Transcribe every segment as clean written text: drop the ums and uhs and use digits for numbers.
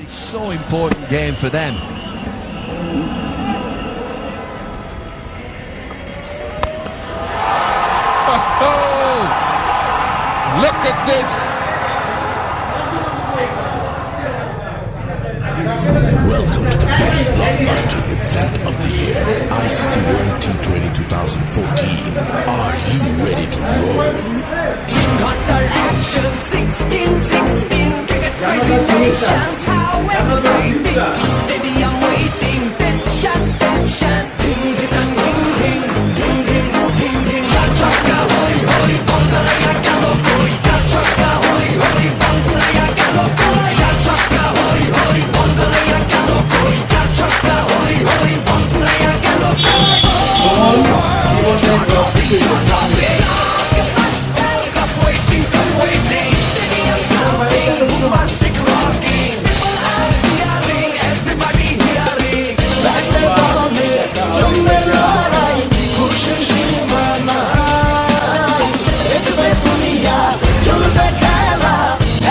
It's so important game for them. Oh, look at this. Welcome to the biggest blockbuster event of the year, ICC World T20 2014. Are you ready to roll? Qatar action 16-16 cricket crazy nations, how exciting! Stadium waiting, tension, tension. Ding ding ding ding ding ding ding ding. Chaka hoy hoy, Bulgaria galo koi. Chaka hoy hoy, Bulgaria galo koi. Chaka hoy hoy, Bulgaria galo koi. Chaka hoy hoy, Bulgaria galo koi. Bombastic rocking, people are cheering, everybody hearing. Battle ball, jumbe lordai, khushin shimana. Ekbe duniya, chulbe khela,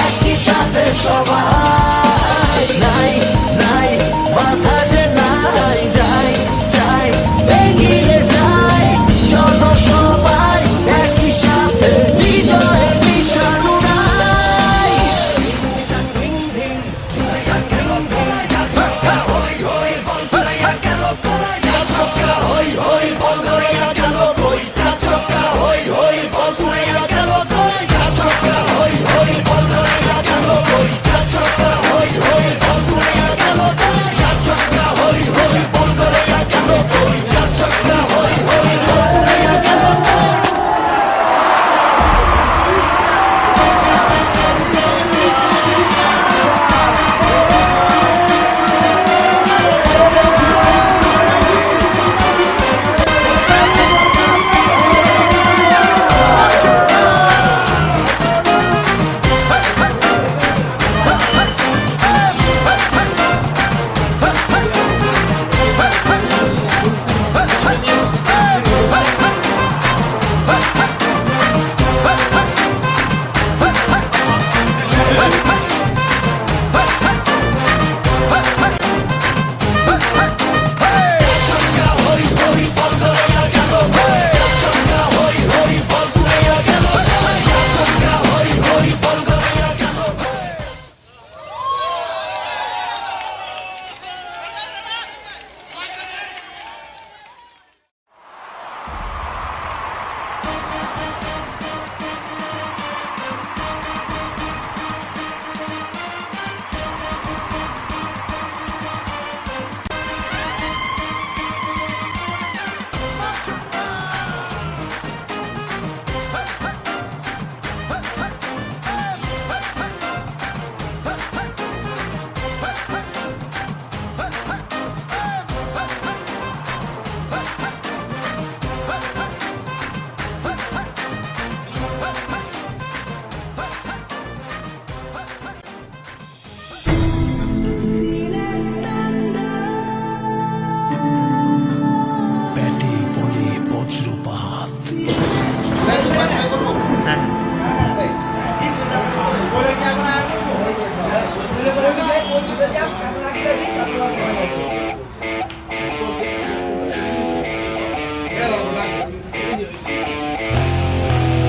ekhi sathe shobai. Nai, nai, batha je nai, jai, jai, egiye jai. Cholo shobai, ekhi sathe, bijoyer nishan urai. ব্যাটে বলে বজ্রপাত।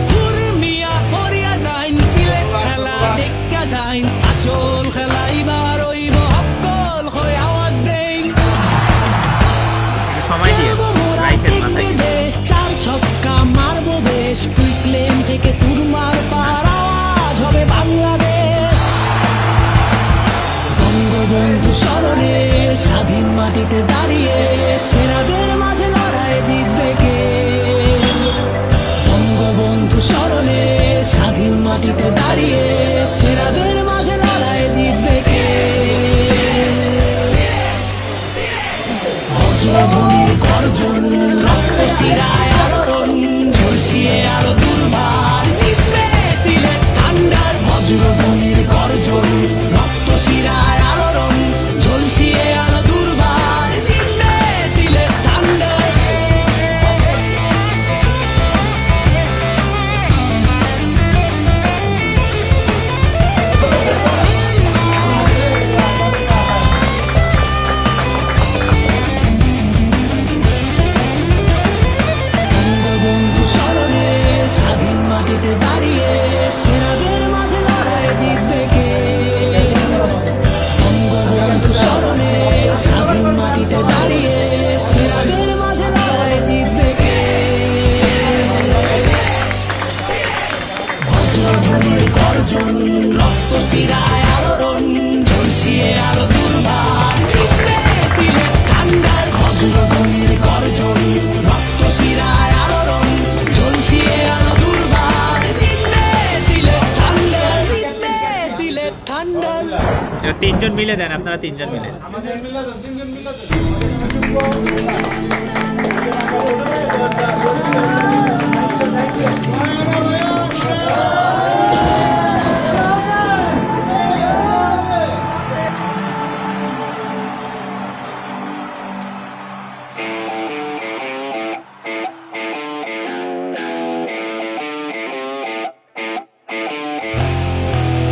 ফুরমিয়া হরিয়া যাইন, সিলেট খেলা দেখা যাইন, আসল খেলা এবার হইব হকল হয়ে আওয়াজ দেন। সময় দিয়ে রাইখেন মাথায়। দেশ চার ছক্কা মারবো বেশ, কুইকলেন থেকে সুরমার পার আওয়াজ হবে বাংলাদেশ। বঙ্গবন্ধু স্মরণে স্বাধীন মাটিতে দাঁড়িয়ে সেনাদের মাঝে লড়াই জিতবে কে? বঙ্গবন্ধু স্মরণে স্বাধীন মাটিতে দাঁড়িয়ে সেনাদের মাঝে লড়াই জিতবে কে? বজ্রধ্বনির গর্জন, রক্ত শিরায় আলোড়ন, ঝলসিয়ে আলো দুর্বার, জিতবে সিলেট থান্ডার। বজ্রধ্বনির গর্জন, রক্ত শিরায় আলোড়ন, ঝলসিয়ে আলো দুর্বার, জিতবে সিলেট থান্ডার। ঝলসিয়ে আলো দুর্বার জিতবে সিলেট থান্ডার বজ্রধ্বনির গর্জন রক্ত শিরায় আলোড়ন ঝলসিয়ে আলো দুর্বার জিতবে সিলেট থান্ডার জিতবে সিলেট থান্ডার এবার তিনজন মিলে দেন, আপনারা তিনজন মিলে।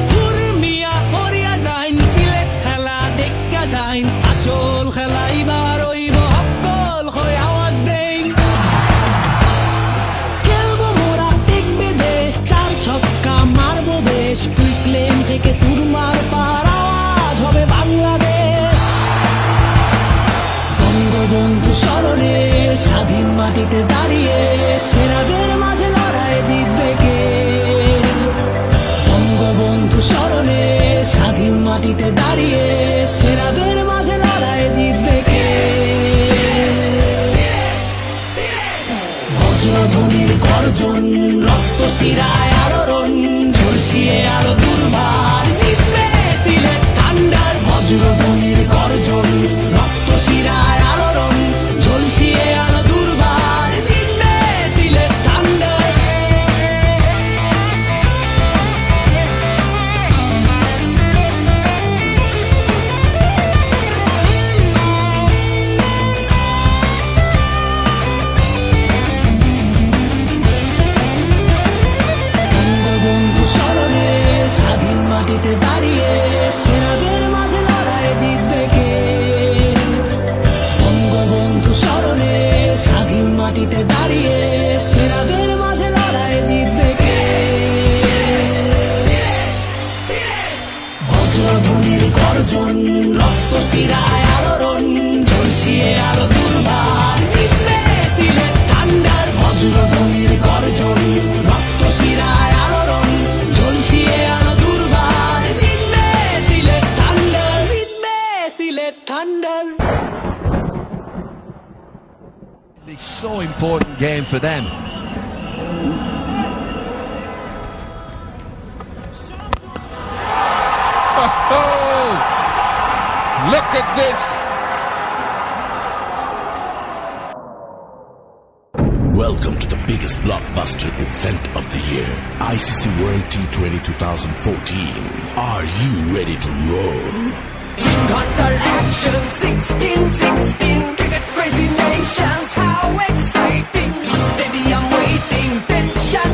ফুরমিয়া হরিয়া যাইন সিলেট খেলা দেখা যাইন আসল খেলা এবার হইব হকল হয়ে আওয়াজ দেন খেলবো মোরা দেখবে দেশ চার ছক্কা মারবো বেশ কুইকলেন থেকে সুরমার পার আওয়াজ হবে বাংলাদেশ বঙ্গবন্ধু স্মরণে স্বাধীন মাটিতে দাঁড়িয়ে সেরাদের মাঝে লড়াই জিতবে কে বঙ্গবন্ধু স্মরণে স্বাধীন মাটিতে দাঁড়িয়ে সেরাদের মাঝে লড়াই জিতবে কে বজ্রধ্বনির গর্জন রক্ত শিরায় আলোড়ন ঝলসিয়ে আলো দুর্বার জিতবে সিলেট থান্ডার বজ্রধ্বনির গর্জন রক্ত শিরায় আলোড়ন ঝলসিয়ে আলো দুর্বার জিতবে সিলেট থান্ডার বঙ্গবন্ধু স্মরণে স্বাধীন মাটিতে দাঁড়িয়ে সেরাদের মাঝে লড়াই জিতবে কে বঙ্গবন্ধু স্মরণে স্বাধীন মাটিতে দাঁড়িয়ে সেরাদের মাঝে লড়াই জিতবে কে বজ্রধ্বনির গর্জন রক্ত শিরায় আলোড়ন ঝলসিয়ে আলো দুর্বার জিতবে সিলেট থান্ডার বজ্রধ্বনির গর্জন রক্ত শিরায় আলোড়ন ঝলসিয়ে আলো দুর্বার জিতবে সিলেট থান্ডার জিতবে Sylhet thunder It's so important game for them. Oh, look at this. Welcome to the biggest blockbuster event of the year, ICC World T20 2014. Are you ready to roll? Qatar action 16-16 cricket crazy nations how exciting stadium waiting tension